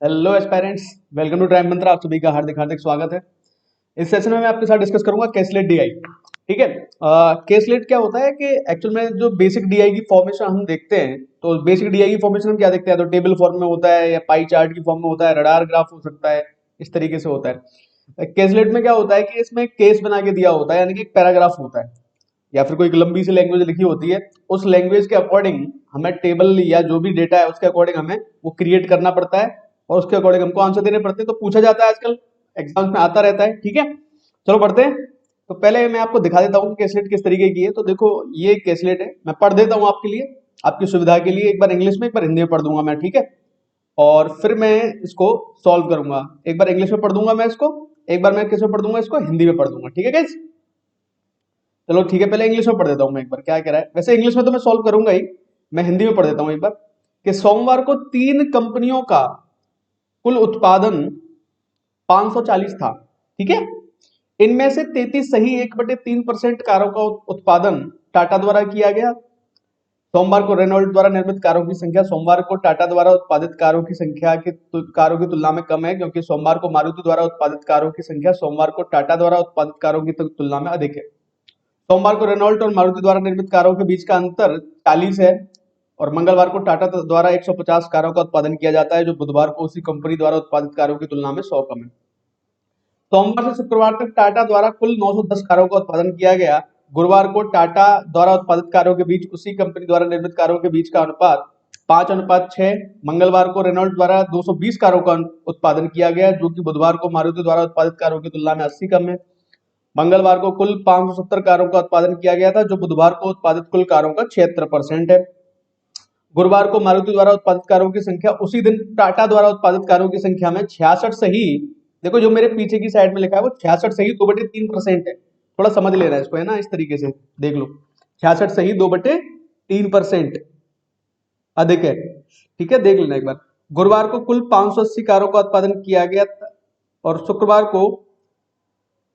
Hello aspirants, welcome to Time Mantra. आप सभी का हार्दिक हार्दिक स्वागत है। इस सेशन में मैं आपके साथ डिस्कस करूंगा केसलेट डीआई। ठीक है। केसलेट क्या होता है कि एक्चुअल में जो बेसिक डीआई की फॉर्मेशन हम देखते हैं, तो बेसिक डीआई की फॉर्मेशन हम क्या देखते हैं, तो टेबल फॉर्म में होता है या पाई चार्ट की फॉर्म में होता है, रडार ग्राफ हो सकता है, इस तरीके से होता है। केसलेट में क्या होता है कि इसमें केस बना के दिया होता है, यानी कि एक पैराग्राफ होता है या फिर कोई एक लंबी सी लैंग्वेज लिखी होती है। उस लैंग्वेज के अकॉर्डिंग हमें टेबल या जो भी डेटा है उसके अकॉर्डिंग हमें वो क्रिएट करना पड़ता है और उसके अकॉर्डिंग हमको आंसर देने पड़ते हैं। तो पूछा जाता है, आजकल एग्जाम्स में आता रहता है। ठीक है, चलो पढ़ते हैं। तो पहले मैं आपको दिखा देता हूँ कि कैसलेट किस तरीके की है। तो देखो, ये कैसलेट है, मैं पढ़ देता हूँ आपके लिए, आपकी सुविधा के लिए। एक बार इंग्लिश में, एक बार हिंदी में पढ़ दूंगा मैं। ठीक है, और फिर मैं इसको सॉल्व करूंगा। एक बार इंग्लिश में पढ़ दूंगा मैं इसको, एक बार मैं किस में पढ़ दूंगा, इसको हिंदी में पढ़ दूंगा। ठीक है गाइस, चलो ठीक है, पहले इंग्लिश में पढ़ देता हूँ मैं एक बार क्या कह रहा है। वैसे इंग्लिश में तो मैं सॉल्व करूंगा ही, मैं हिंदी में पढ़ देता हूँ एक बार। कि सोमवार को 3 कंपनियों का कुल उत्पादन 540 था। ठीक है, इनमें से 33 सही 1/3% कारों का उत्पादन टाटा द्वारा किया गया। सोमवार को रेनॉल्ट द्वारा निर्मित कारों की संख्या सोमवार को टाटा द्वारा उत्पादित कारों की संख्या की कारों की तुलना में कम है, क्योंकि सोमवार को मारुति द्वारा उत्पादित कारों की संख्या सोमवार को टाटा द्वारा उत्पादित कारों की तुलना में अधिक है। सोमवार को रेनॉल्ट और मारुति द्वारा निर्मित कारों के बीच का अंतर 40 है और मंगलवार को टाटा द्वारा 150 कारों का उत्पादन किया जाता है, जो बुधवार को उसी कंपनी द्वारा उत्पादित कारों की तुलना में 100 कम है। सोमवार से शुक्रवार तक टाटा द्वारा कुल 910 कारों का उत्पादन किया गया। गुरुवार को टाटा द्वारा उत्पादित कारों के बीच उसी कंपनी द्वारा निर्मित कारों के बीच का अनुपात 5:6। मंगलवार को रेनॉल्ट द्वारा 220 कारों का उत्पादन किया गया, जो कि बुधवार को मारुति द्वारा उत्पादित कारों की तुलना में 80 कम है। मंगलवार को कुल 570 कारों का उत्पादन किया गया था, जो बुधवार को उत्पादित कुल कारों का 76% है। गुरुवार को मारुति द्वारा उत्पादित कारों की संख्या उसी दिन टाटा द्वारा उत्पादित कारों की संख्या में 66 सही, देखो जो मेरे पीछे की साइड में लिखा है वो 66 सही 2/3% है। थोड़ा समझ लेना है इसको, है ना, इस तरीके से देख लो। 66 सही 2/3% अधिक है। ठीक है, देख लेना एक बार। गुरुवार को कुल 580 कारों का उत्पादन किया गया था और शुक्रवार को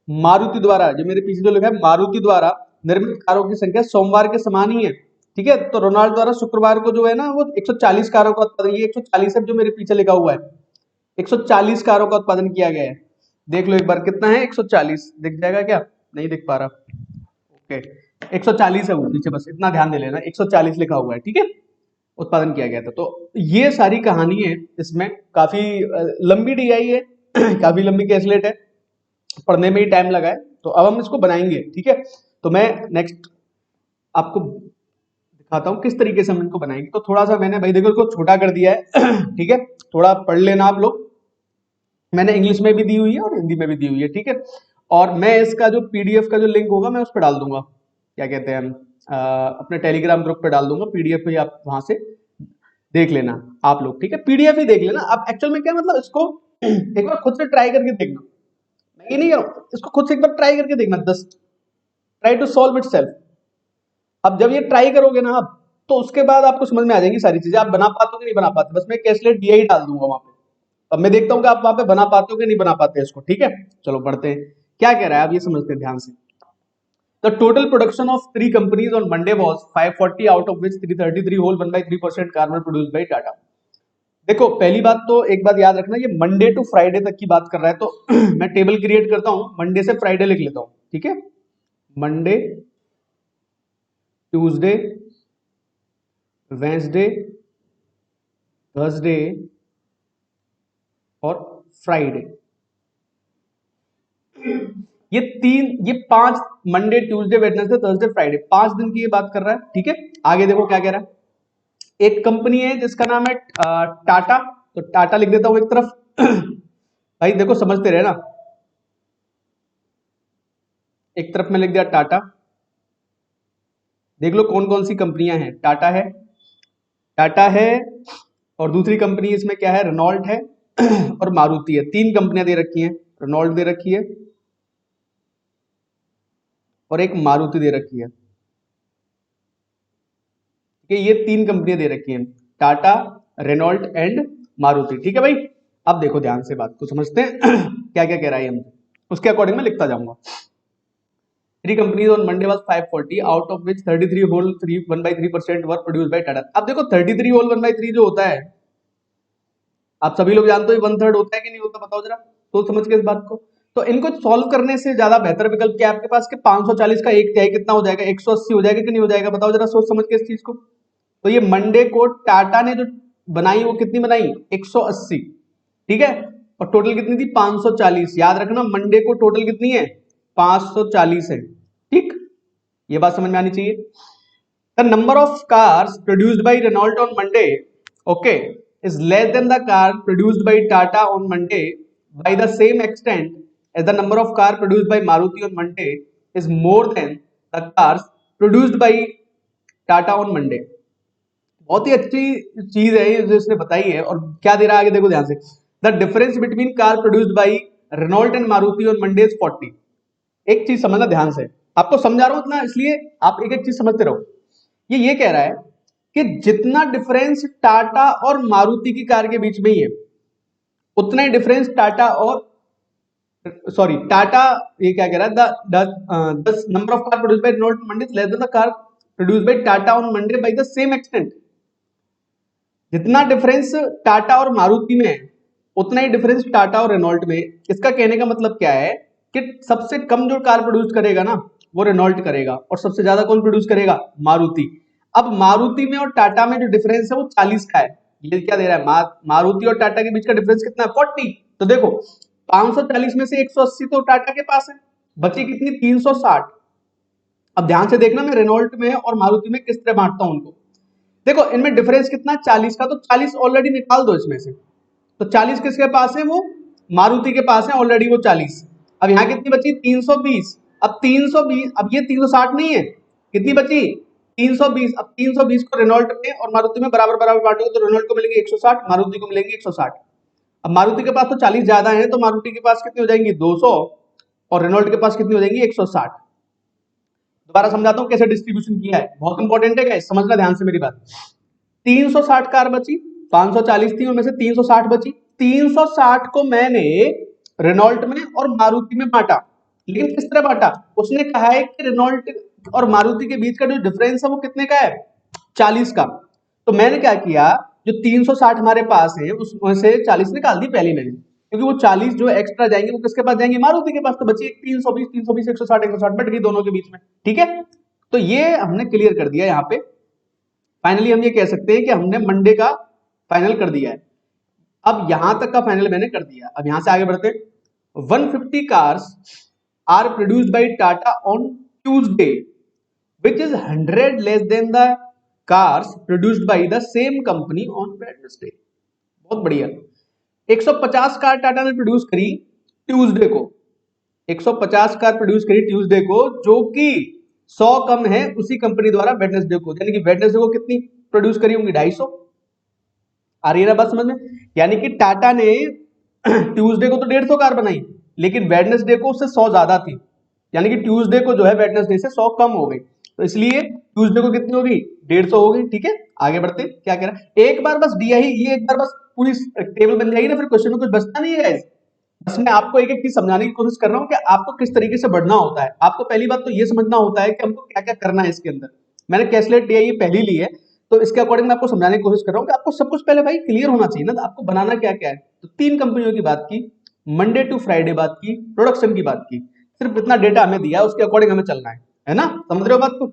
मारुति द्वारा, जो मेरे पीछे जो लिखा है मारुति द्वारा निर्मित कारों की संख्या सोमवार के समान ही है। ठीक है, तो रोनाल्ड द्वारा शुक्रवार को जो है ना वो 140 कारों का उत्पादन, ये 140 है जो मेरे पीछे लिखा हुआ है, 140 कारों का उत्पादन किया गया है। देख लो एक बार कितना है, 140 दिख जाएगा क्या, नहीं दिख पा रहा। ओके, 140 है वो पीछे, बस इतना ध्यान दे लेना, 140 लिखा हुआ है। ठीक है, उत्पादन किया गया था। तो ये सारी कहानी है इसमें, काफी लंबी डीआई है काफी लंबी कैसलेट है, पढ़ने में ही टाइम लगा है। तो अब हम इसको बनाएंगे। ठीक है, तो मैं नेक्स्ट आपको दिखाता हूँ किस तरीके से हम इनको बनाएंगे। तो थोड़ा सा मैंने भाई देखो इसको छोटा कर दिया है ठीक है, थोड़ा पढ़ लेना आप लोग, मैंने इंग्लिश में भी दी हुई है और हिंदी में भी दी हुई है। ठीक है, और मैं इसका जो पीडीएफ का जो लिंक होगा मैं उस पर डाल दूंगा, क्या कहते हैं अपने टेलीग्राम ग्रुप पे डाल दूंगा पीडीएफ पे, आप वहां से देख लेना आप लोग। ठीक है, पीडीएफ ही देख लेना। अब एक्चुअल में क्या मतलब, इसको एक बार खुद से ट्राई करके देखना, मैं ये नहीं कह रहा हूं, इसको खुद से एक बार ट्राई करके देखना, just try to solve itself. अब जब ये ट्राई करोगे ना आप, तो उसके बाद आपको समझ में आ जाएंगी सारी चीजें, आप बना पाते हो कि नहीं बना पाते। बस मैं कैसलेट दिया ही डाल दूंगा वहां पे, अब मैं देखता हूँ कि आप वहां पे बना पाते हो कि नहीं बना पाते इसको। ठीक है, चलो पढ़ते हैं क्या कह रहा है, आप ये समझते हैं ध्यान से। The total production of 3 companies on Monday was 540, out of which 333 whole 1/3% car were produced by Tata. देखो पहली बात तो एक बात याद रखना, ये मंडे टू फ्राइडे तक की बात कर रहा है। तो मैं टेबल क्रिएट करता हूं, मंडे से फ्राइडे लिख लेता हूं। ठीक है, मंडे, ट्यूसडे, वेंसडे, थर्सडे और फ्राइडे। ये 5, Monday Tuesday Wednesday Thursday Friday, 5 दिन की ये बात कर रहा है। ठीक है, आगे देखो क्या कह रहा है। एक कंपनी है जिसका नाम है टाटा, तो टाटा लिख देता हूं एक तरफ भाई देखो समझते रहे ना, एक तरफ में लिख दिया टाटा। देख लो कौन कौन सी कंपनियां हैं, टाटा है, टाटा है, और दूसरी कंपनी इसमें क्या है, रेनॉल्ट है और मारुति है। 3 कंपनियां दे रखी हैं, रेनॉल्ट दे रखी है और एक मारुति दे रखी है। ठीक है, ये 3 कंपनियां दे रखी हैं, टाटा, रेनॉल्ट एंड मारुति। ठीक है भाई, अब देखो ध्यान से बात को समझते हैं क्या क्या कह रहा है हमसे, उसके अकॉर्डिंग मैं लिखता जाऊंगा। 3 companies on Monday was 540, out of which 33 whole 1/3% were produced by Tata. अब देखो 33 होल 1/3 जो होता है, आप सभी लोग जानते हो 1/3 होता है कि नहीं होता, बताओ जरा, सोच समझ के इस बात को। तो इनको सॉल्व करने से ज्यादा बेहतर विकल्प क्या है आपके पास कि 540 का 1/3 कितना हो जाएगा, 180 हो जाएगा कि नहीं हो जाएगा, बताओ जरा सोच समझ के इस चीज को। तो ये मंडे को टाटा ने जो बनाई वो कितनी बनाई, 180, ठीक है, और टोटल कितनी थी 540। याद रखना मंडे को टोटल कितनी है 540 है, ठीक, ये बात समझ में आनी चाहिए। The number of cars produced by Renault on Monday, okay, is less than the car produced by Tata on Monday by the same extent as the number of car produced by Maruti on Monday is more than the cars produced by Tata on Monday। बहुत ही अच्छी चीज है ये जो इसने बताई है। और क्या दे रहा है आगे देखो ध्यान से, the difference between car produced by Renault and Maruti on Monday is 40। एक चीज समझना ध्यान से, आपको समझा रहा हूं इतना, इसलिए आप एक एक चीज समझते रहो। ये कह रहा है कि जितना डिफरेंस टाटा और मारुति की कार के बीच में ही है, उतना ही डिफरेंस टाटा और सॉरी टाटा, ये क्या कह रहा है, the number of car produced by Renault Monday is less than the car produced by Tata on Monday by the same extent. जितना डिफरेंस टाटा और मारुति में है उतना ही डिफरेंस टाटा और रेनॉल्ट में। इसका कहने का मतलब क्या है कि सबसे कम जो कार प्रोड्यूस करेगा ना वो रेनॉल्ट करेगा, और सबसे ज्यादा कौन प्रोड्यूस करेगा, मारुति। अब मारुति में और टाटा में जो डिफरेंस है वो 40 का है। ये क्या दे रहा है, मारुति और टाटा के बीच का डिफरेंस कितना है 40। तो देखो 540 में से 180 तो टाटा के पास है, बची कितनी 360। अब ध्यान से देखना मैं रेनॉल्ट में और मारुति में किस तरह बांटता हूं उनको। देखो इनमें डिफरेंस कितना 40 का, तो 40 ऑलरेडी निकाल दो इसमें से। तो 40 किसके पास है, वो मारुति के पास है ऑलरेडी वो 40। अब यहाँ कितनी बची 320। अब 320, अब ये 360 नहीं है, कितनी बची 320। अब 320 को रेनॉल्ट में और मारुति में बराबर बराबर बांटोगे तो रेनॉल्ट को मिलेंगे 160, मारुति को मिलेंगे 160। अब मारुति के पास तो 40 ज्यादा है, तो मारुति के पास कितनी हो जाएंगी 200 और रेनॉल्ट के पास कितनी हो जाएंगी 160। दोबारा समझाता हूं कैसे डिस्ट्रीब्यूशन किया है, बहुत इंपॉर्टेंट है गाइस, समझना ध्यान से मेरी बात। 360 कार बची, 540 थी उनमें से 360 बची। 360 को मैंने रेनॉल्ट में और मारुति में बांटा, लेकिन किस तरह बांटा, उसने कहा है कि रेनॉल्ट और मारुति के बीच का जो डिफरेंस है वो कितने का है 40 का। तो मैंने क्या किया, जो 360 हमारे पास है उसमें से 40 निकाल दी पहले मैंने, क्योंकि वो 40 जो एक्स्ट्रा जाएंगे वो किसके पास जाएंगे, मारुति के पास। तो बची 320, 320 160 160 बट गई दोनों के बीच में, ठीक है। तो ये हमने क्लियर कर दिया यहाँ पे। फाइनली हम ये कह सकते हैं कि हमने मंडे का फाइनल कर दिया है। अब यहां तक का फाइनल मैंने कर दिया, अब यहां से आगे बढ़ते। 150 cars are produced by Tata on Tuesday which is 100 less than the cars produced by the same company on Wednesday। बहुत बढ़िया। 150 कार टाटा ने प्रोड्यूस करी ट्यूसडे को, 150 कार प्रोड्यूस करी ट्यूसडे को, जो कि 100 कम है उसी कंपनी द्वारा वेडनेसडे को, यानी कि वेडनेसडे को कितनी प्रोड्यूस करी होंगी 250। आ रही है ना बात समझ में, यानी कि टाटा ने ट्यूसडे को तो 150 कार बनाई, लेकिन वेडनेसडे को उससे 100 ज्यादा थी, यानी कि ट्यूसडे को जो है वेडनेसडे से 100 कम हो गई, तो इसलिए ट्यूसडे को कितनी होगी 150 हो गई, ठीक है। आगे बढ़ते क्या कह रहा है, एक बार बस दिया ही, ये एक बार बस पूरी टेबल बन जाएगी ना, फिर क्वेश्चन में कुछ बचता नहीं है गाइस। बस मैं आपको एक एक चीज समझाने की कोशिश कर रहा हूँ कि आपको किस तरीके से बढ़ना होता है। आपको पहली बात तो ये समझना होता है कि हमको क्या क्या करना है इसके अंदर। मैंने कैसलेट DI पहली ली है, तो इसके अकॉर्डिंग मैं आपको समझाने की कोशिश कर रहा हूँ कि आपको सब कुछ पहले भाई क्लियर होना चाहिए ना, आपको बनाना क्या क्या है। तो 3 कंपनियों की बात की, मंडे टू फ्राइडे बात की, प्रोडक्शन की बात की, सिर्फ इतना डेटा हमें दिया है, उसके अकॉर्डिंग हमें चलना है ना, समझ रहे हो बात को।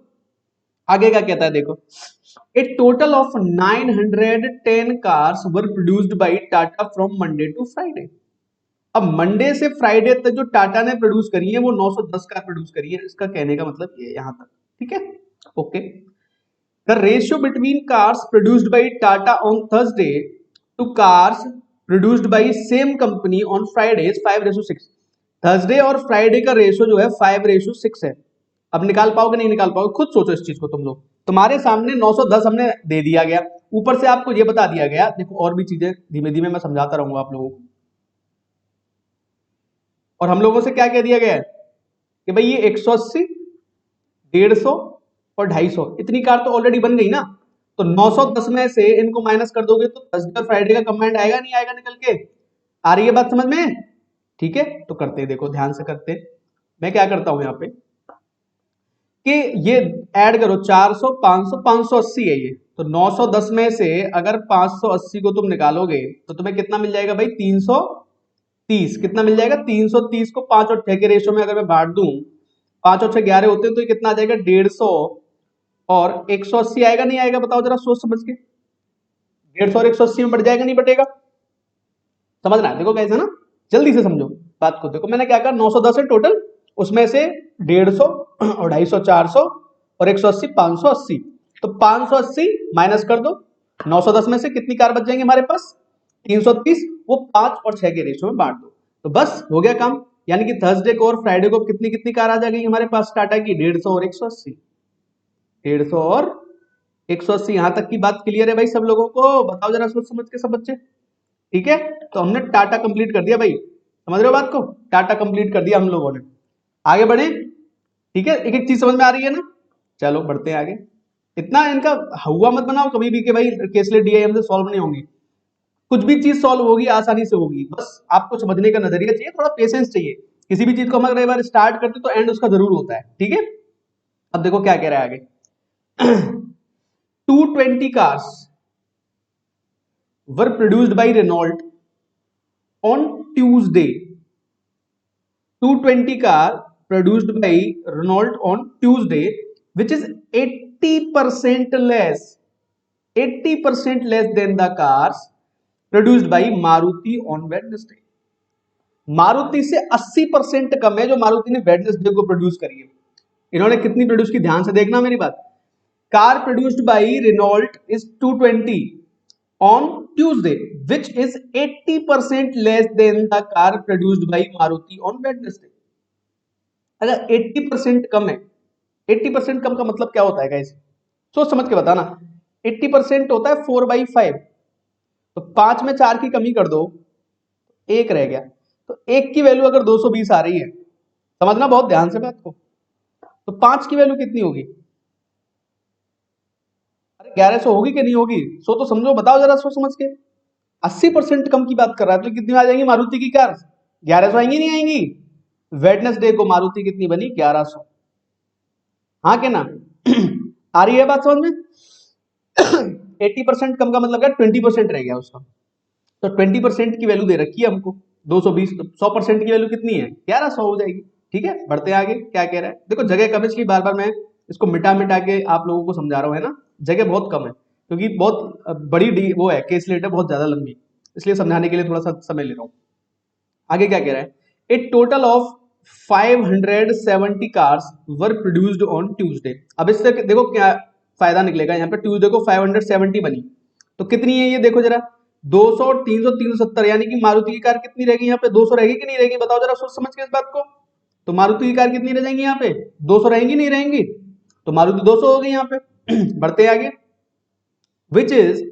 आगे क्या कहता है देखो, a total of 910 cars were produced by Tata from Monday to Friday. अब मंडे से फ्राइडे तक जो टाटा ने प्रोड्यूस करी है वो 910 कार प्रोड्यूस करी है, इसका कहने का मतलब ये यहां तक, ठीक है, okay. The ratio between cars produced by Tata on Thursday to cars produced by same company on Friday is 5:6। Thursday और फ्राइडे का रेशियो जो है 5:6 है। अब निकाल पाओगे नहीं निकाल पाओगे, खुद सोचो इस चीज को तुम लोग। तुम्हारे सामने 910 हमने दे दिया गया, ऊपर से आपको ये बता दिया गया, देखो और भी चीजें धीमे धीमे मैं समझाता रहूंगा आप लोगों को। और हम लोगों से क्या कह दिया गया है कि भाई ये 180, 150 और 250 इतनी कार तो ऑलरेडी बन गई ना, तो 910 में से इनको माइनस कर दोगे तो थर्सडे और फ्राइडे का कंबाइंड आएगा नहीं आएगा निकल के। आ रही है बात समझ में, ठीक है। तो करते देखो ध्यान से करते, मैं क्या करता हूं यहाँ पे, कि ये ऐड करो 400 500 580 है ये, तो 910 में से अगर 580 को तुम निकालोगे तो तुम्हें कितना मिल जाएगा भाई? 330। कितना मिल जाएगा? 330 को 5 और 6 के रेशो में अगर मैं बांट दूं, 5 और 6 11 होते हैं, तो ये कितना आ जाएगा? 150 और 180 आएगा नहीं आएगा? बताओ जरा सोच समझ के। 150 और 180 में बढ़ जाएगा नहीं बढ़ेगा? समझना है, देखो कैसे ना, जल्दी से समझो बात को। देखो मैंने क्या कहा, 910 है टोटल, उसमें से 150 और 250 400 और 180 580, तो 580 माइनस कर दो। 910 में से कितनी कार बच जाएंगे हमारे पास? 330। वो 5 और 6 के रेशियो में बांट दो, तो बस हो गया काम। यानी कि थर्सडे को और फ्राइडे को कितनी कितनी कार आ जाएगी हमारे पास टाटा की? 150 और 180। 150 और 180। यहां तक की बात क्लियर है भाई सब लोगों को? बताओ जरा सोच समझ के सब बच्चे। ठीक है, तो हमने टाटा कंप्लीट कर दिया भाई, समझ रहे हो बात को? टाटा कंप्लीट कर दिया हम लोगों ने। आगे बढ़े, ठीक है, एक एक चीज समझ में आ रही है ना? चलो बढ़ते हैं आगे। इतना इनका हुआ मत बनाओ कभी भी कि भाई केसलेट डीआई हमसे सॉल्व नहीं होंगी। कुछ भी चीज सॉल्व होगी आसानी से होगी, बस आपको समझने का नजरिया चाहिए, थोड़ा पेशेंस चाहिए। किसी भी चीज को हम अगर एक बार स्टार्ट करते तो एंड उसका जरूर होता है। ठीक है, अब देखो क्या कह रहा है आगे। 220 cars were produced by Renault on Tuesday. 220 car produced by Renault on Tuesday, which is 80% less, 80% less than the cars produced by Maruti on Wednesday. Maruti से 80% कम है जो मारुति ने वेडनेसडे को प्रोड्यूस करी है। इन्होंने कितनी प्रोड्यूस की? ध्यान से देखना मेरी बात। Car produced by Renault is 220 on Tuesday, which is 80% less than the car produced by Maruti on Wednesday. अगर 80% कम है, 80% कम का मतलब क्या होता है गाइस? सोच समझ के बताना। 80% होता है 4/5, तो 5 में 4 की कमी कर दो, एक रह गया, तो एक की वैल्यू अगर 220 आ रही है, समझना बहुत ध्यान से बात को, तो 5 की वैल्यू कितनी होगी? अरे 1100 होगी कि नहीं होगी? सो तो समझो, बताओ जरा सोच समझ के। 80% कम की बात कर रहा है, तो कितनी आ जाएंगी मारुति की कार? 1100 आएंगी नहीं आएंगी? वेडनेसडे को मारुति कितनी बनी? 1100। हाँ के ना? आ रही है बात समझ में? 80% कम का मतलब क्या? 20% रह गया उसका, तो 20% की वैल्यू दे रखी है हमको 220, तो 100% की वैल्यू कितनी है? 1100 हो जाएगी। ठीक है, बढ़ते हैं आगे। क्या कह रहा है देखो, जगह कम है इसलिए बार बार मैं इसको मिटा मिटा के आप लोगों को समझा रहा हूँ, है ना? जगह बहुत कम है क्योंकि बहुत बड़ी वो है, केस लेट है बहुत ज्यादा लंबी, इसलिए समझाने के लिए थोड़ा सा समय ले रहा हूँ। आगे क्या कह रहा है? A total of 570 cars were produced on Tuesday. अब इससे देखो क्या फायदा निकलेगा, यहाँ पे ट्यूसडे को 570 बनी, तो कितनी है ये देखो जरा? 200 और 300 370, यानी कि मारुति की कार कितनी रहेगी यहाँ पे? 200 रहेगी कि नहीं रहेगी? बताओ जरा सोच समझ के इस बात को। तो मारुति की कार कितनी रह जाएंगी यहाँ पे? 200 रहेंगी नहीं रहेंगी? तो मारुति 200 हो गई यहाँ पे। बढ़ते आगे। Which is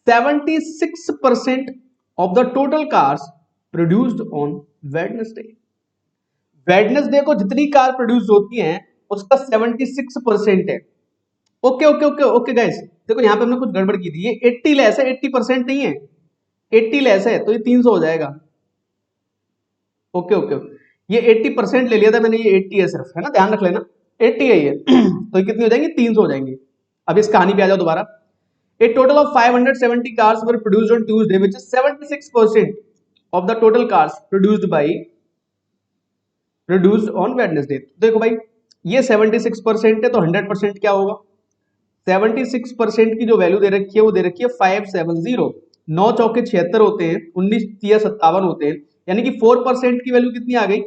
76% of the total cars produced on Wednesday. Wednesday को जितनी कार प्रोड्यूस होती हैं उसका 76% है। Okay okay okay okay guys, देखो यहाँ पे हमने कुछ गड़बड़ की थी, ये 80 लेस है, 80% नहीं है, 80 लेस है, तो ये 300 हो जाएगा। ओके ओके, ये 80% ले लिया था मैंने, ये 80 है सिर्फ, है ना? ध्यान रख लेना, 80 है ये। तो ये कितनी हो जाएंगी? 300 हो जाएंगी। अब इस कहानी पे आ जाओ दोबारा। A total of 570 cars were produced on Tuesday, which is 76% of the total cars produced on Wednesday. देखो भाई, ये 76% है, तो 100% क्या होगा? 76% की जो वैल्यू दे रखी है वो दे रखी है 570। 9 चौके 76 होते हैं, 19 तिया 57 होते हैं, यानी कि 4% की वैल्यू कितनी आ गई?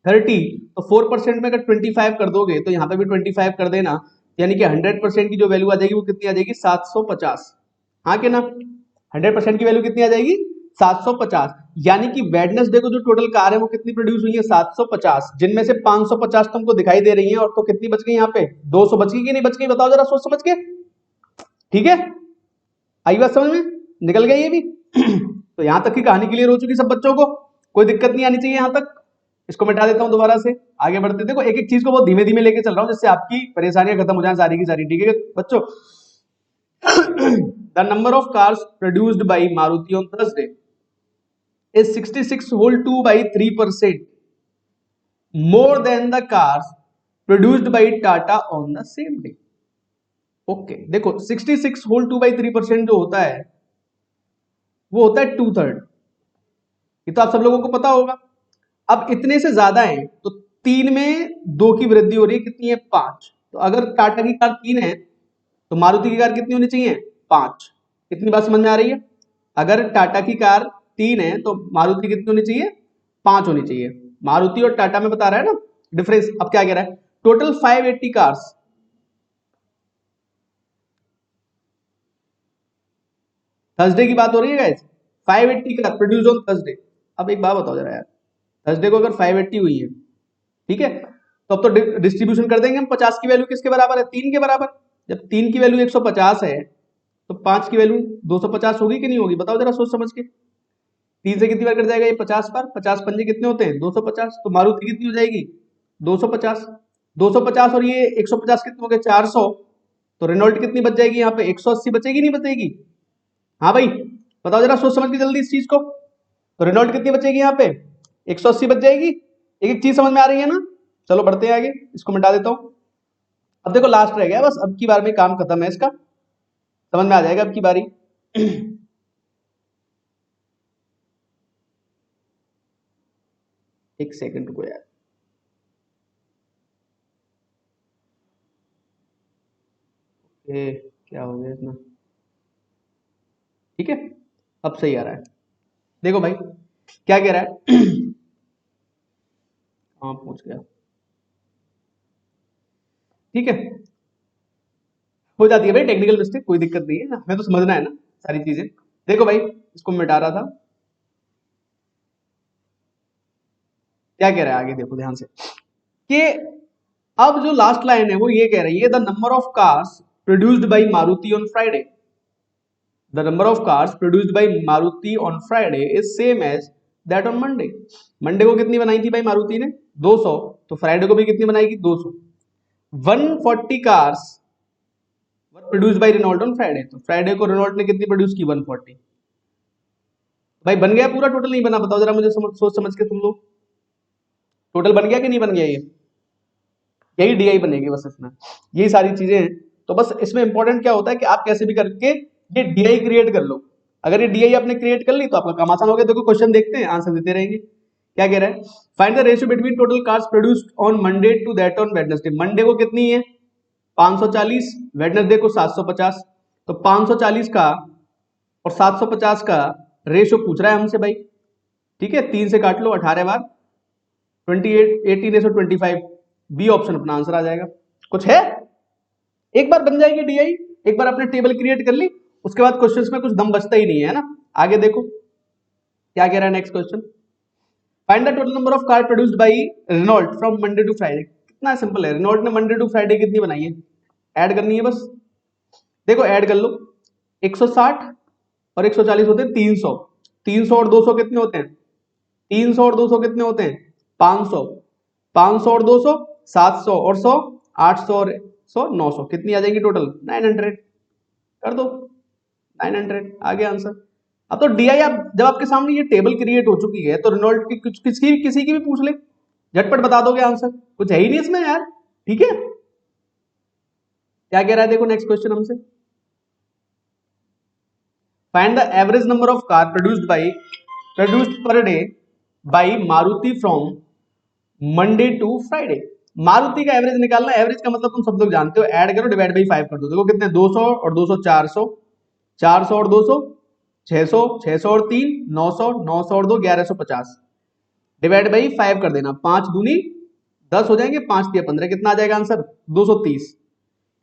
30। तो 4% में अगर 25 कर दोगे तो यहाँ पे भी 25 कर देना, यानी कि 100% की जो वैल्यू आ जाएगी वो कितनी आ जाएगी? 750। हाँ के ना? 100% की वैल्यू कितनी आ जाएगी? 750। यानी कि वेडनेसडे को जो टोटल कार है वो कितनी प्रोड्यूस हुई है? 750, जिनमें से 550 तुमको दिखाई दे रही है, और तो कितनी बच गई यहाँ पे? 200 बच गई कि नहीं बच गई? बताओ जरा सोच समझ के। ठीक है, आई बात समझ में? निकल गई ये भी। तो यहां तक की कहानी क्लियर हो चुकी सब बच्चों को, कोई दिक्कत नहीं आनी चाहिए यहां तक। इसको मिटा देता हूं दोबारा से, आगे बढ़ते। देखो एक एक चीज को बहुत धीमे धीमे लेके चल रहा हूं जिससे आपकी परेशानियां खत्म हो जाए सारी की सारी। ठीक है बच्चों? The number of cars produced by Maruti on Thursday is 66 whole 2/3% more than the cars produced by Tata on the same day. Okay, देखो 66 होल 2/3% जो होता है वो होता है 2/3। ये तो आप सब लोगों को पता होगा। अब इतने से ज्यादा है तो 3 में 2 की वृद्धि हो रही है, कितनी है 5। तो अगर टाटा की कार 3 है तो मारुति की कार कितनी होनी चाहिए 5। इतनी बात समझ में आ रही है? अगर टाटा की कार 3 है तो मारुति कितनी होनी चाहिए 5 होनी चाहिए। मारुति और टाटा में बता रहा है ना डिफरेंस। अब क्या कह रहा है, टोटल 580 कार्स, थर्सडे की बात हो रही है guys, 580 car produce on Thursday. अब एक बात बताओ जरा यार, थर्सडे को अगर 580 हुई है, ठीक है, तो अब तो डिस्ट्रीब्यूशन कर देंगे हम। 50 की वैल्यू किसके बराबर है 3 के बराबर। जब 3 की वैल्यू 150 है तो 5 की वैल्यू 250 होगी कि नहीं होगी, बताओ जरा सोच समझ के। 3 से कितनी बार कट जाएगा ये 50 बार, 50 पंजे कितने होते हैं 250। तो मारुति कितनी हो जाएगी 250। 250 और ये 150 कितने हो गए 400। तो रेनॉल्ट कितनी बच जाएगी यहाँ पे 180 बचेगी नहीं बचेगी? हाँ भाई बताओ जरा सोच समझ के जल्दी इस चीज को। तो रेनॉल्ट कितनी बचेगी यहाँ पे 180 बच जाएगी। एक एक चीज समझ में आ रही है ना? चलो बढ़ते हैं आगे, इसको मिटा देता हूं। अब देखो लास्ट रह गया बस, अब की बार में काम खत्म है इसका, समझ में आ जाएगा अब की बारी। एक सेकंड रुको यार, ये क्या हो गया इसमें, ठीक है अब सही आ रहा है। देखो भाई क्या कह रहा है, कहां पहुंच गया, ठीक है, हो जाती है भाई टेक्निकल मिस्टेक, कोई दिक्कत नहीं है, हमें तो समझना है ना सारी चीजें। देखो भाई इसको मिटा रहा था, क्या कह रहा है आगे देखो ध्यान से, कि अब जो लास्ट लाइन है वो ये कह रही है the number of cars produced by Maruti on Friday, the number of cars produced by Maruti on Friday is same as that on Monday. Monday को कितनी बनाई थी भाई मारुति ने 200, तो फ्राइडे को भी कितनी बनाएगी 200। 140 cars were produced by Renault on Friday, तो फ्राइडे को रेनॉल्ट ने कितनी प्रोड्यूस की 140। भाई बन गया पूरा, टोटल नहीं बना, बताओ जरा मुझे सोच समझ के तुम लोग, टोटल बन गया कि नहीं बन गया ये? यही डीआई बनेगी बस इसमें, यही सारी चीजें हैं। तो बस इसमें इंपॉर्टेंट क्या होता है कि आप कैसे भी करके ये डीआई क्रिएट कर लो। अगर ये डीआई आपने क्रिएट कर ली तो आपका काम आसान हो गया। देखो क्वेश्चन देखते हैं, आंसर देते रहेंगे। क्या कह रहा है, find the ratio between total cars produced on Monday to that on Wednesday. Monday को कितनी है 540, वेडनेसडे को 750। तो 540 का और 750 का रेशियो पूछ रहा है हमसे भाई, ठीक है, 3 से काट लो 18 बार 28, 18:25, बी ऑप्शन अपना आंसर आ जाएगा। कुछ है, एक बार बन जाएगी डीआई, एक बार आपने टेबल क्रिएट कर ली, उसके बाद क्वेश्चंस में कुछ दम बचता ही नहीं है ना। आगे देखो क्या कह रहा है next question, find the total number of car produced by Renault from Monday to Friday. कितना सिंपल है, रेनॉल्ट ने मंडे टू फ्राइडे कितनी बनाई है, ऐड करनी है बस। देखो ऐड कर लो, 160 और 140 होते हैं 300, 300 और 200 कितने होते हैं 300 और 200 कितने होते हैं 500, 500 और 200 700 और 100 800 और 100 900, कितनी आ जाएगी टोटल 900। कर दो 900, आ गया आंसर। अब तो डीआई आप जब आपके सामने ये टेबल क्रिएट हो चुकी है तो रेनॉल्ट की कुछ किसी की भी पूछ ले, झटपट बता दोगे आंसर, कुछ है ही नहीं इसमें यार, ठीक है। क्या कह रहा है देखो नेक्स्ट क्वेश्चन हमसे, find the average number of car produced per day by Maruti from Monday to Friday. Maruti का एवरेज निकालना, एवरेज का मतलब तुम सब लोग जानते हो, ऐड करो डिवाइड बाई 5 कर दो। देखो कितने 200 और 200 400, 400 और 200 600, 600 और 3 900, 900 और 2 1150, डिवाइड बाई 5 कर देना, 5 दूनी 10 हो जाएंगे, 5 दिया 15, कितना आ जाएगा आंसर 230।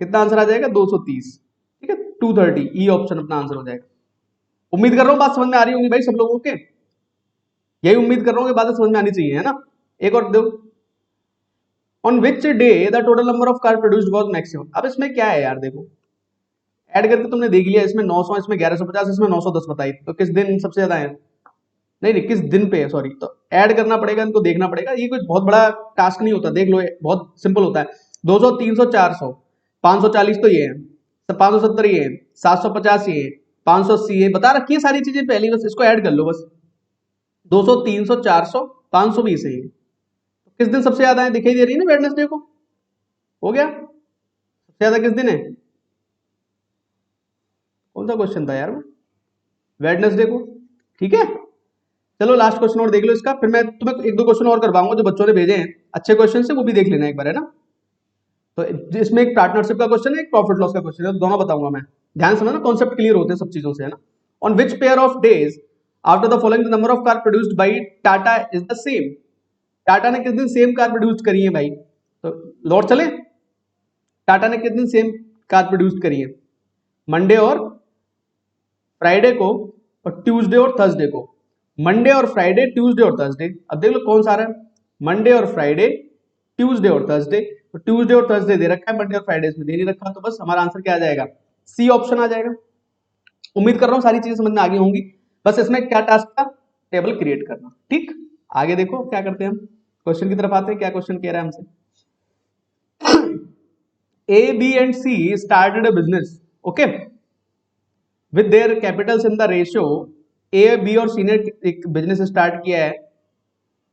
कितना आंसर आ जाएगा 230, ठीक है 230, ई ऑप्शन अपना आंसर हो जाएगा। उम्मीद कर रहा हूँ बात समझ में आ रही होगी भाई सब लोगों के, यही उम्मीद कर रहा हूँ कि बातें समझ में आनी चाहिए, है ना। एक और दो, on which day the total number of car produced was maximum. अब इसमें क्या है यार, देखो ऐड करके तुमने देख लिया, इसमें 900, इसमें 1150, इसमें 910 बताई, तो किस दिन सबसे ज्यादा है, नहीं नहीं किस दिन पे है सॉरी, तो ऐड करना पड़ेगा, इनको देखना पड़ेगा, ये कुछ बहुत बड़ा टास्क नहीं होता, देख लो बहुत सिंपल होता है। 200 300 400 540 तो ये है, 570 ये है, 750 ये है, 580 ये, बता रखी है सारी चीजें पहली, बस इसको ऐड कर लो बस। 200 300 400 520 है ये, किस दिन सबसे ज्यादा है दिखाई दे रही है ना वेडनेसडे को, हो गया। सबसे ज्यादा किस दिन है? कौन सा क्वेश्चन था यार वो? वेडनेसडे को। ठीक है, चलो लास्ट क्वेश्चन और देख लो इसका, फिर मैं तुम्हें एक दो क्वेश्चन और करवाऊंगा जो बच्चों ने भेजे हैं अच्छे क्वेश्चन से, वो भी देख लेना एक बार, है ना। तो इसमें एक पार्टनरशिप का क्वेश्चन है, एक प्रॉफिट लॉस का क्वेश्चन है, तो दोनों बताऊंगा मैं। ध्यान से ना, कॉन्सेप्ट क्लियर होते हैं सब चीजों से, है ना। On which pair of days after the following the number of car produced by Tata is the same. Tata ने किस दिन सेम कार प्रोड्यूस करी है भाई? तो लौट चले, टाटा ने किस दिन सेम कार प्रोड्यूस करी है? मंडे और फ्राइडे को, और ट्यूसडे और थर्सडे को। मंडे और फ्राइडे, ट्यूसडे और थर्सडे। अब देख लो कौन सा आ रहा है, मंडे और फ्राइडे, ट्यूसडे और थर्सडे। तो ट्यूसडे और थर्सडे दे रखा है, मंडे और फ्राइडे इसमें दे नहीं रखा, तो बस हमारा आंसर क्या आ जाएगा? सी ऑप्शन आ जाएगा। उम्मीद कर रहा हूँ सारी चीजें समझ में आ गई होंगी। बस इसमें क्या टास्क था? टेबल क्रिएट करना। ठीक, आगे देखो क्या करते हैं हम, क्वेश्चन की तरफ आते हैं। क्या क्वेश्चन कह रहा है हमसे? A, B and C started a business, okay, with their capitals in the ratio A, B और C ने एक बिजनेस स्टार्ट किया है,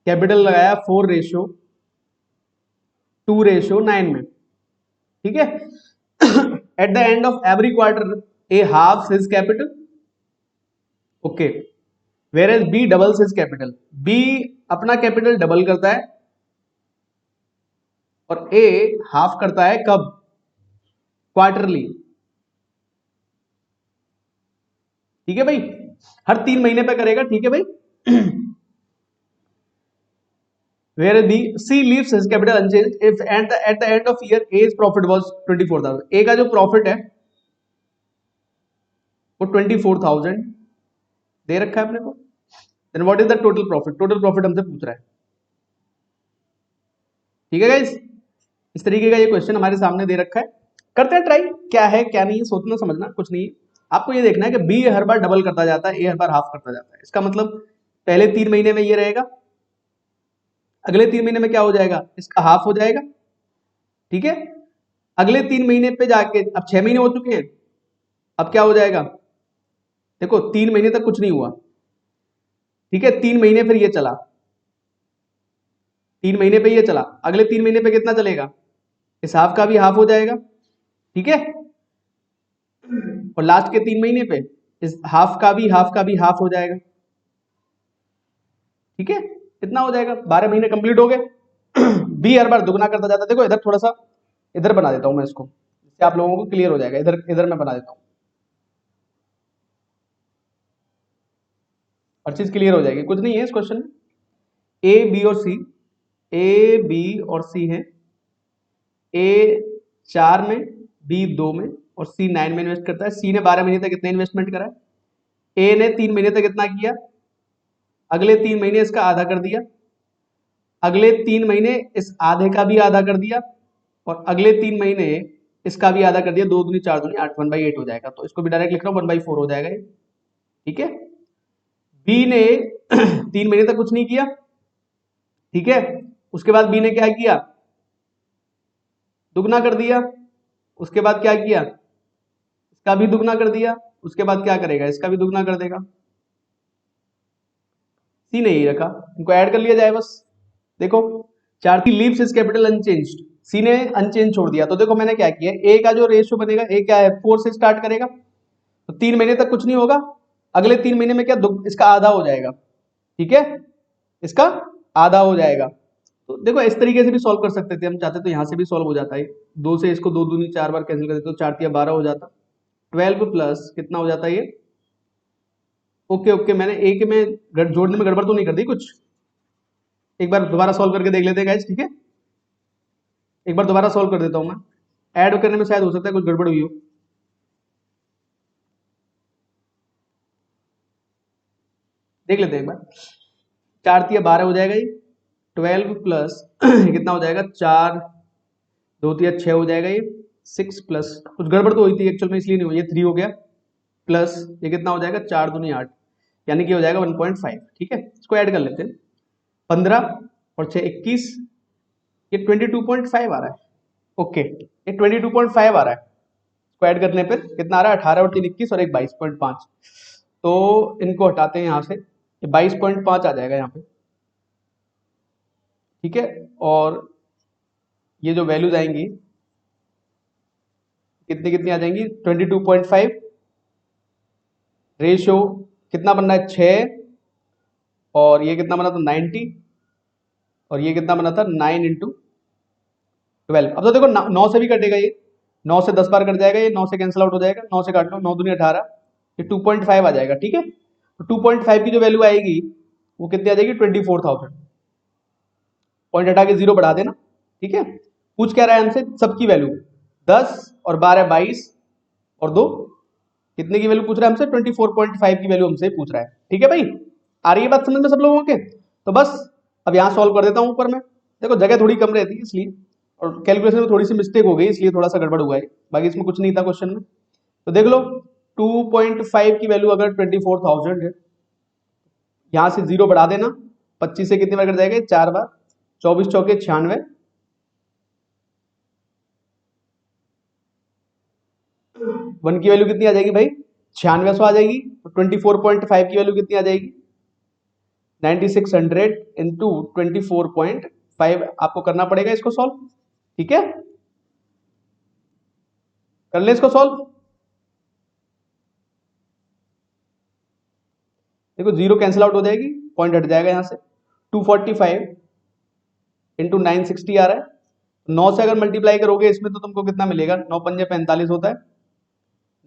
कैपिटल लगाया 4:2:9 में, ठीक है। At the end of every quarter A halves his capital, okay, whereas B doubles his capital. B अपना कैपिटल डबल करता है और A हाफ करता है, कब? क्वार्टरली। ठीक है भाई, हर 3 महीने पे करेगा, ठीक है भाई। Where B C leaves his capital unchanged if at the end of year A's profit was 24,000. A का जो प्रॉफिट है वो 24,000 दे रखा है अपने को। Then what is the total profit? Total profit हमसे पूछ रहा है, ठीक है गाइस। इस तरीके का ये क्वेश्चन हमारे सामने दे रखा है, करते हैं ट्राई, क्या है क्या नहीं, सोचना समझना कुछ नहीं। आपको ये देखना है कि बी हर बार डबल करता जाता है, ए हर बार हाफ करता जाता है। इसका मतलब पहले 3 महीने में ये रहेगा, अगले 3 महीने में क्या हो जाएगा? इसका हाफ हो जाएगा, ठीक है। अगले 3 महीने पे जाके, अब 6 महीने हो चुके हैं, अब क्या हो जाएगा? देखो 3 महीने तक कुछ नहीं हुआ, ठीक है। 3 महीने फिर ये चला, 3 महीने पे ये चला, अगले 3 महीने पे कितना चलेगा? इस हाफ का भी हाफ हो जाएगा, ठीक है। और लास्ट के 3 महीने पे इस हाफ का भी हाफ हो जाएगा, ठीक है। कितना हो जाएगा? 12 महीने कंप्लीट हो गए। बी हर बार दुगना करता जाता है। देखो इधर थोड़ा सा इधर बना देता हूं मैं इसको, इससे आप लोगों को क्लियर हो जाएगा। इधर इधर मैं बना देता हूं, हर चीज क्लियर हो जाएगी। कुछ नहीं है इस क्वेश्चन में, ए बी और सी, ए बी और सी है। ए 4 में, बी 2 में और सी 9 में इन्वेस्ट करता है। सी ने 12 महीने तक कितना इन्वेस्टमेंट करा है? ए ने 3 महीने तक कितना किया? अगले 3 महीने इसका आधा कर दिया, अगले 3 महीने इस आधे का भी आधा कर दिया, और अगले 3 महीने इसका भी आधा कर दिया। 2 दूनी 4 दूनी 8, 1/8 हो जाएगा। तो इसको भी डायरेक्ट लिख रहा हूँ, 1/4 हो जाएगा ये, ठीक है। बी ने 3 महीने तक कुछ नहीं किया, ठीक है। उसके बाद बी ने क्या किया? दुगना कर दिया। उसके बाद क्या किया? इसका भी दुगना कर दिया। उसके बाद क्या करेगा? इसका भी दुगना कर देगा। सी ने ही रखा, इनको ऐड कर लिया जाए बस। देखो 4 लीव्स इज कैपिटल अनचेंज्ड, सी ने अनचेंज छोड़ दिया। तो देखो मैंने क्या किया, ए का जो रेशियो बनेगा, ए क्या है? 4 से स्टार्ट करेगा, तो 3 महीने तक कुछ नहीं होगा। अगले 3 महीने में क्या? इसका आधा हो जाएगा, ठीक है, इसका आधा हो जाएगा। तो देखो इस तरीके से भी सॉल्व कर सकते थे हम, चाहते तो यहाँ से भी सॉल्व हो जाता है। 2 से इसको 2 दूनी 4 बार कैंसिल कर देते तो 4 12 हो जाता। 12 प्लस कितना हो जाता है ये? ओके ओके, मैंने ए के में जोड़ने में गड़बड़ तो नहीं कर दी कुछ? एक बार दोबारा सॉल्व करके देख लेते हैं गाइस, ठीक है। एक बार दोबारा सॉल्व कर देता हूं मैं, ऐड करने में शायद हो सकता है कुछ गड़बड़ हुई हो। देख लेते हैं एक बार। 4 तिया 12 हो जाएगा ये, 12 प्लस कितना हो जाएगा? 4 2 तिया 6 हो जाएगा ये, 6 प्लस कुछ गड़बड़ तो हुई थी एक्चुअल में, इसलिए नहीं हुई। ये 3 हो गया, प्लस ये कितना हो जाएगा? 4 दूनी 8, यानी कि हो जाएगा 1.5, ठीक है। इसको ऐड कर लेते हैं, 15 और 6 21, ये 22.5 आ रहा है। ओके, ये 22.5 आ रहा है। इसको ऐड करने पर कितना आ रहा है? 18 और 3 21 और एक 22.5। तो इनको हटाते हैं यहाँ से, ये 22.5 आ जाएगा यहाँ पे, ठीक है। और ये जो वैल्यूज आएंगी कितनी कितनी आ जाएंगी 22.5, रेशियो कितना बनना है 6, और ये कितना बना था 90, और ये कितना बना था 9 × 12। अब तो देखो 9 से भी कटेगा, ये 9 से 10 बार कट जाएगा, ये 9 से कैंसिल आउट हो जाएगा, 9 से काट लो, 9 दूनी 18, ये 2.5 आ जाएगा। ठीक है, तो 2.5 की जो वैल्यू आएगी वो कितनी आ जाएगी 24,000। पॉइंट हटा के 0 बढ़ा देना। ठीक है, पूछ क्या रहा है हमसे, सबकी वैल्यू 10 और 12 22 और 2 कितने की वैल्यू पूछ रहा है हमसे, 24.5 की वैल्यू हमसे पूछ रहा है। ठीक है भाई, आ रही है बात समझ में सब लोगों के? तो बस अब यहाँ सॉल्व कर देता हूँ ऊपर में। देखो जगह थोड़ी कम रहती है इसलिए, और कैलकुलेशन में थोड़ी सी मिस्टेक हो गई इसलिए थोड़ा सा गड़बड़ हुआ है, बाकी इसमें कुछ नहीं था क्वेश्चन में। तो देख लो 2.5 की वैल्यू अगर 24,000 है, यहाँ से 0 बढ़ा देना, 25 से कितनी बार कट जाएगा 4 बार, 24 चौके 96, 1 की वैल्यू कितनी आ जाएगी भाई 9600 आ जाएगी। तो 24.5 की वैल्यू कितनी आ जाएगी 9600 इंटू 24.5 आपको करना पड़ेगा इसको सॉल्व। ठीक है, कर ले इसको सॉल्व। देखो 0 कैंसिल आउट हो जाएगी, पॉइंट हट जाएगा यहाँ से, 245 इंटू 960 आ रहा है। 9 से अगर मल्टीप्लाई करोगे इसमें तो तुमको कितना मिलेगा, 9 पंजे 45 होता है,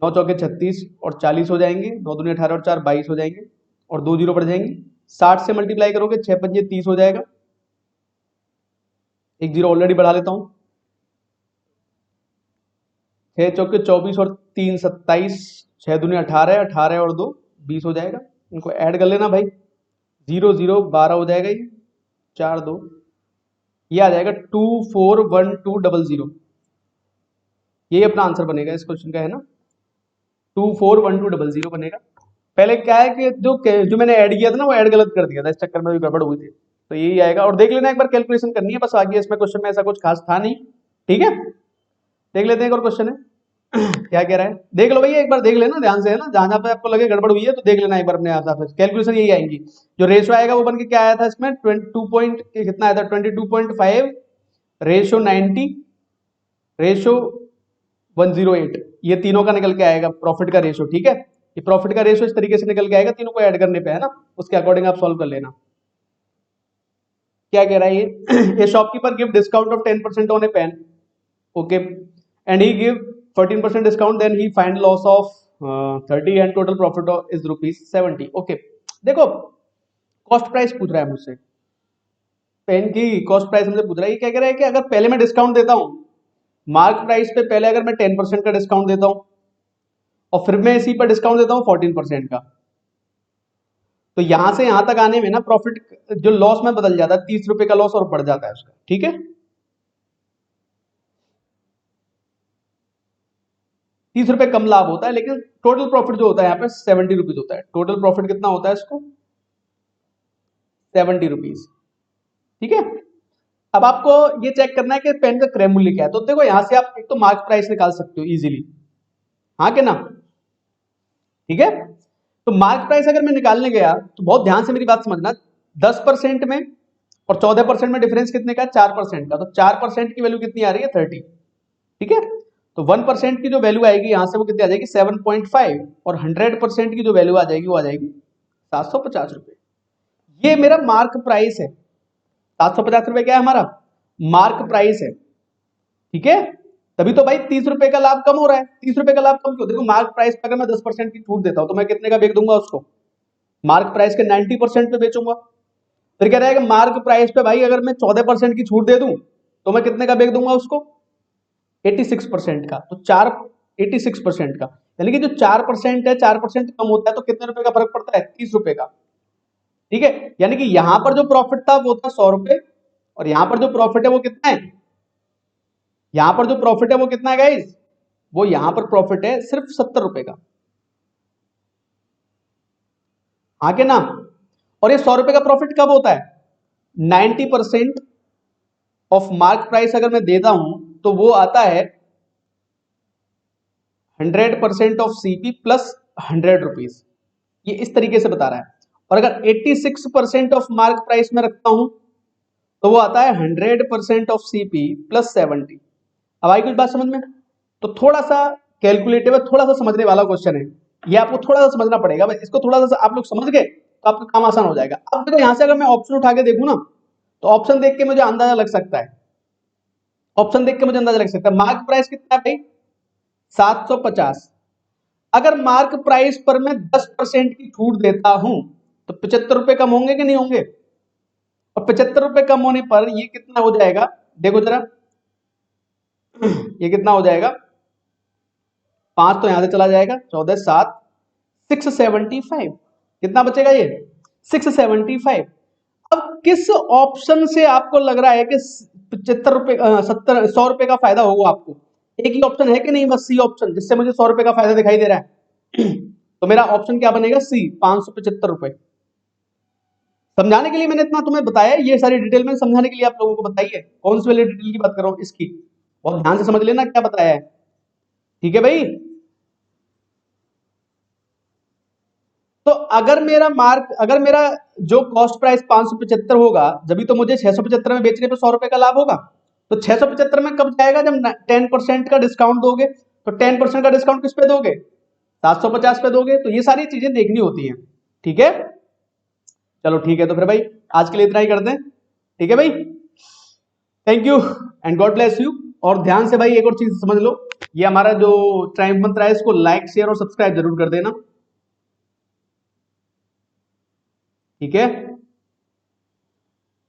9 चौके 36 और 40 हो जाएंगे, 9 दूनी 18 और 4 22 हो जाएंगे, और 2 0 बढ़ जाएंगे। 60 से मल्टीप्लाई करोगे 6 पंजे 30 हो जाएगा, एक 0 ऑलरेडी बढ़ा लेता हूं, 6 चौके 24 और 3 27, 6 दूनी 18, 18 और 2 20 हो जाएगा। इनको ऐड कर लेना भाई, 0 0 12 हो जाएगा, ये 4 2, ये आ जाएगा 241200। ये अपना आंसर बनेगा इस क्वेश्चन का, है ना, 241200 बनेगा। पहले क्या है कि जो मैंने ऐड किया था ना वो ऐड गलत कर दिया था, इस चक्कर में भी गड़बड़ हुई थी, तो यही आएगा। और देख लेना एक बार, कैलकुलेशन करनी है बस, आगे इसमें क्वेश्चन में ऐसा कुछ खास था नहीं। ठीक है, देख लेते हैं एक और क्वेश्चन है क्या कह रहा है, देख लो भैया एक बार, देख लेना ध्यान से, है ना, जहां जहां पे आपको लगे गड़बड़ हुई है तो देख लेना एक बार अपने हिसाब से। कैलकुलेशन यही आएंगी, जो रेशियो आएगा वो बन के क्या आया था इसमें 22 पॉइंट कितना आया था 22.5 रेशियो 90 रेशियो 108, ये तीनों का निकल के आएगा प्रॉफिट का रेशियो। ठीक है, ये प्रॉफिट का रेशियो इस तरीके से निकल के आएगा, तीनों को ऐड करने पे, है ना, उसके अकॉर्डिंग आप सॉल्व कर लेना। क्या कह रहा है ये a shopkeeper give discount of 10% on a pen, okay, and he give 14% discount, then he find loss of 30 and total profit is ₹70। Okay, देखो कॉस्ट प्राइस पूछ रहा है मुझसे, पेन की कॉस्ट प्राइस मुझे पूछ रहा है। ये क्या कह रहा है कि अगर पहले मैं डिस्काउंट देता हूं, मार्क प्राइस पे पहले अगर मैं 10% का डिस्काउंट देता हूं, और फिर मैं इसी पर डिस्काउंट देता हूं 14% का, तो यहां से यहां तक आने में ना प्रॉफिट जो लॉस में बदल जाता है, 30 रुपए का लॉस और बढ़ जाता है उसका। ठीक है, 30 रुपए कम लाभ होता है, लेकिन टोटल प्रॉफिट जो होता है यहाँ पे 70 रुपीज होता है। टोटल प्रॉफिट कितना होता है इसको 70 रुपीज। ठीक है, अब आपको ये चेक करना है कि पेन का क्रय मूल्य क्या है। तो देखो यहां से आप एक तो मार्क प्राइस निकाल सकते हो इजीली, हाँ के ना। ठीक है, तो मार्क प्राइस अगर मैं निकालने गया तो बहुत ध्यान से मेरी बात समझना, 10% में और 14% में डिफरेंस कितने का 4% का, तो 4% की वैल्यू कितनी आ रही है 30। ठीक है, तो 1% की जो वैल्यू आएगी यहां से वो कितनी आ जाएगी 7.5, और 100% की जो वैल्यू आ जाएगी वो आ जाएगी 750 रुपए। ये मेरा मार्क प्राइस है, 750 रुपए क्या है हमारा मार्क प्राइस है। ठीक है, तभी तो भाई 30 रुपए का लाभ कम हो रहा है। 30 रुपए का लाभ कम क्यों, देखो मार्क प्राइस पे अगर मैं 10% की छूट देता हूं तो मैं कितने का बेच दूंगा उसको, मार्क प्राइस के 90% पे बेचूंगा। फिर कह रहा है कि मार्क प्राइस पे भाई अगर मैं 14% की छूट दे दूं तो मैं कितने का बेच दूंगा उसको 86% का, तो 86% का, यानी कि जो 4% है 4% कम होता है तो कितने रुपए का फर्क पड़ता है 30 रुपए का। ठीक है, यानी कि यहां पर जो प्रॉफिट था वो था 100 रुपए, और यहां पर जो प्रॉफिट है वो कितना है, यहां पर जो प्रॉफिट है वो कितना है गाइस, वो यहां पर प्रॉफिट है सिर्फ 70 रुपए का, आगे ना। और ये 100 रुपए का प्रॉफिट कब होता है 90% ऑफ मार्क प्राइस अगर मैं देता हूं तो वो आता है 100% ऑफ सीपी प्लस 100 रुपीज, ये इस तरीके से बता रहा है। और अगर 86% ऑफ मार्क प्राइस में रखता हूं तो वो आता है 100% ऑफ सीपी प्लस 70। अब आई कुछ बात समझ में, तो थोड़ा सा कैलकुलेटिव है, थोड़ा सा समझने वाला क्वेश्चन है, ये आपको थोड़ा सा समझना पड़ेगा। इसको थोड़ा सा आप लोग समझ गए तो आपका काम आसान हो जाएगा। अब देखो यहाँ से अगर मैं ऑप्शन उठा के देखूं ना, तो ऑप्शन देख के मुझे अंदाजा लग सकता है, ऑप्शन देख के मुझे अंदाजा लग सकता है। मार्क प्राइस कितना है भाई? 750। अगर मार्क प्राइस पर मैं 10% की छूट देता हूं तो 75 रुपए कम होंगे कि नहीं होंगे? और 75 रुपए कम होने पर ये कितना हो जाएगा, देखो जरा, ये कितना हो जाएगा? 5 तो यहां से चला जाएगा, 14 7 675, कितना बचेगा ये? 675। अब किस ऑप्शन से आपको लग रहा है कि 75 रुपए 70 100 रुपए का फायदा होगा आपको? एक ही ऑप्शन है कि नहीं, बस सी ऑप्शन, जिससे मुझे 100 रुपए का फायदा दिखाई दे रहा है। तो मेरा ऑप्शन क्या बनेगा? सी, 575 रुपए। समझाने के लिए मैंने इतना तुम्हें बताया, ये सारी डिटेल में समझाने के लिए आप लोगों को बताई है। कौन सी वाली डिटेल की बात कर रहा हूं? इसकी। और ध्यान से समझ लेना क्या बताया है, ठीक है भाई? तो अगर मेरा जो कॉस्ट प्राइस 575 होगा, जब तो मुझे 675 में बेचने पे 100 रुपए का लाभ होगा। तो 675 में कब जाएगा? जब 10% का डिस्काउंट दोगे। तो 10% का डिस्काउंट किस पे दोगे? 750 पे दोगे। तो ये सारी चीजें देखनी होती हैं, ठीक है? चलो ठीक है, तो फिर भाई आज के लिए इतना ही करते हैं, ठीक है भाई? Thank you and God bless you. और ध्यान से भाई एक और चीज समझ लो, ये हमारा जो ट्राइम्फ मंत्र है, इसको लाइक शेयर और सब्सक्राइब जरूर कर देना, ठीक है?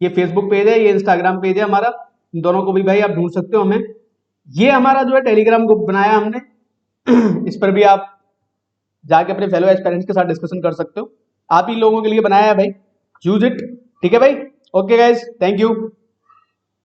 ये फेसबुक पेज है, ये इंस्टाग्राम पेज है हमारा, इन दोनों को भी भाई आप ढूंढ सकते हो हमें। ये हमारा जो है टेलीग्राम ग्रुप बनाया हमने, इस पर भी आप जाके अपने फेलो एस्पिरेंट्स के साथ डिस्कशन कर सकते हो। आप ही लोगों के लिए बनाया है भाई, यूज इट, ठीक है भाई? Okay guys, thank you.